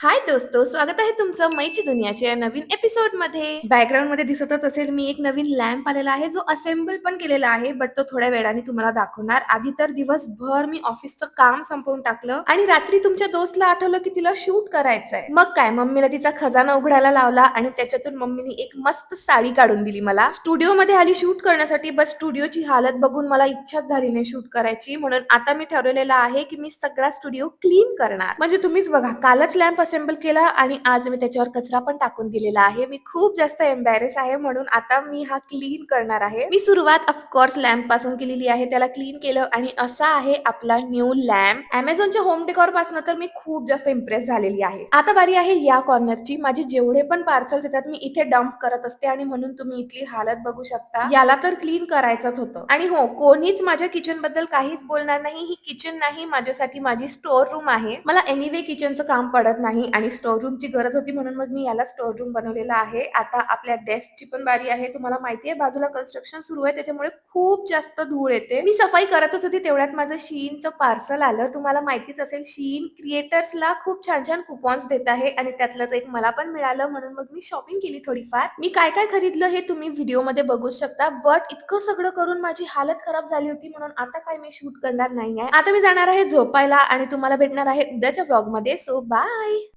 हाय दोस्तो, स्वागत आहे तुमचं मैची दुनियाच्या या नवीन एपिसोड मध्ये. बॅकग्राऊंड मध्ये दिसतच असेल मी एक नवीन लॅम्प आलेला आहे जो असेंबल पण केलेला आहे, बट तो थोड्या वेळाने तुम्हाला दाखवणार. आधी तर दिवसभर मी ऑफिसचं काम संपवून टाकलं आणि रात्री तुमच्या दोस्तला आठवलं की तिला शूट करायचंय. मग काय, मम्मीला तिचा खजाना उघडायला लावला आणि त्याच्यातून मम्मीने एक मस्त साडी काढून दिली मला. स्टुडिओ मध्ये आली शूट करण्यासाठी, बट स्टुडिओची हालत बघून मला इच्छाच झाली नाही शूट करायची. म्हणून आता मी ठरवलेलं आहे की मी सगळा स्टुडिओ क्लीन करणार. म्हणजे तुम्हीच बघा, कालच लॅम्प असेंबल केला आणि आज मी त्याच्यावर कचरा पण टाकून दिलेला आहे. मी खूप जास्त एम्बॅरेस आहे, म्हणून आता मी हा क्लीन करणार आहे. मी सुरुवात ऑफकोर्स लॅम्प पासून केलेली आहे. त्याला क्लीन केलं आणि असा आहे आपला न्यू लॅम्प. अमेझॉनच्या होम डेकोर पासून तर मी खूप जास्त इम्प्रेस झालेली आहे. आता बारी आहे या कॉर्नरची. माझे जेवढे पण पार्सल्स येतात मी इथे डंप करत असते आणि म्हणून तुम्ही इथली हालत बघू शकता. याला तर क्लीन करायचंच होतं. आणि हो, कोणीच माझ्या किचन बद्दल काहीच बोलणार नाही. ही किचन नाही, माझ्यासाठी माझी स्टोर रूम आहे. मला एनिवे किचनचं काम पडत नाही आणि स्टोर रूमची गरज होती, म्हणून मग मी याला स्टोर रूम बनवलेला आहे. आता आपल्या डेस्कची पण बारी आहे. तुम्हाला माहितीये बाजूला कन्स्ट्रक्शन सुरू आहे, त्याच्यामुळे खूप जास्त धूळ येते. मी सफाई करतच होती तेवढ्यात माझं शीनचं पार्सल आलं. तुम्हाला माहितीच असेल, शीन क्रिएटर्सला खूप छान छान कुपॉन्स देत आहे आणि त्यातलंच एक मला पण मिळालं, म्हणून मग मी शॉपिंग केली थोडीफार. मी काय काय खरीदलं हे तुम्ही व्हिडिओ मध्ये बघू शकता, बट इतकं सगळं करून माझी हालत खराब झाली होती, म्हणून आता काय मी शूट करणार नाहीये. आता मी जाणार आहे झोपायला आणि तुम्हाला भेटणार आहे उद्याच्या व्लॉग मध्ये. So bye.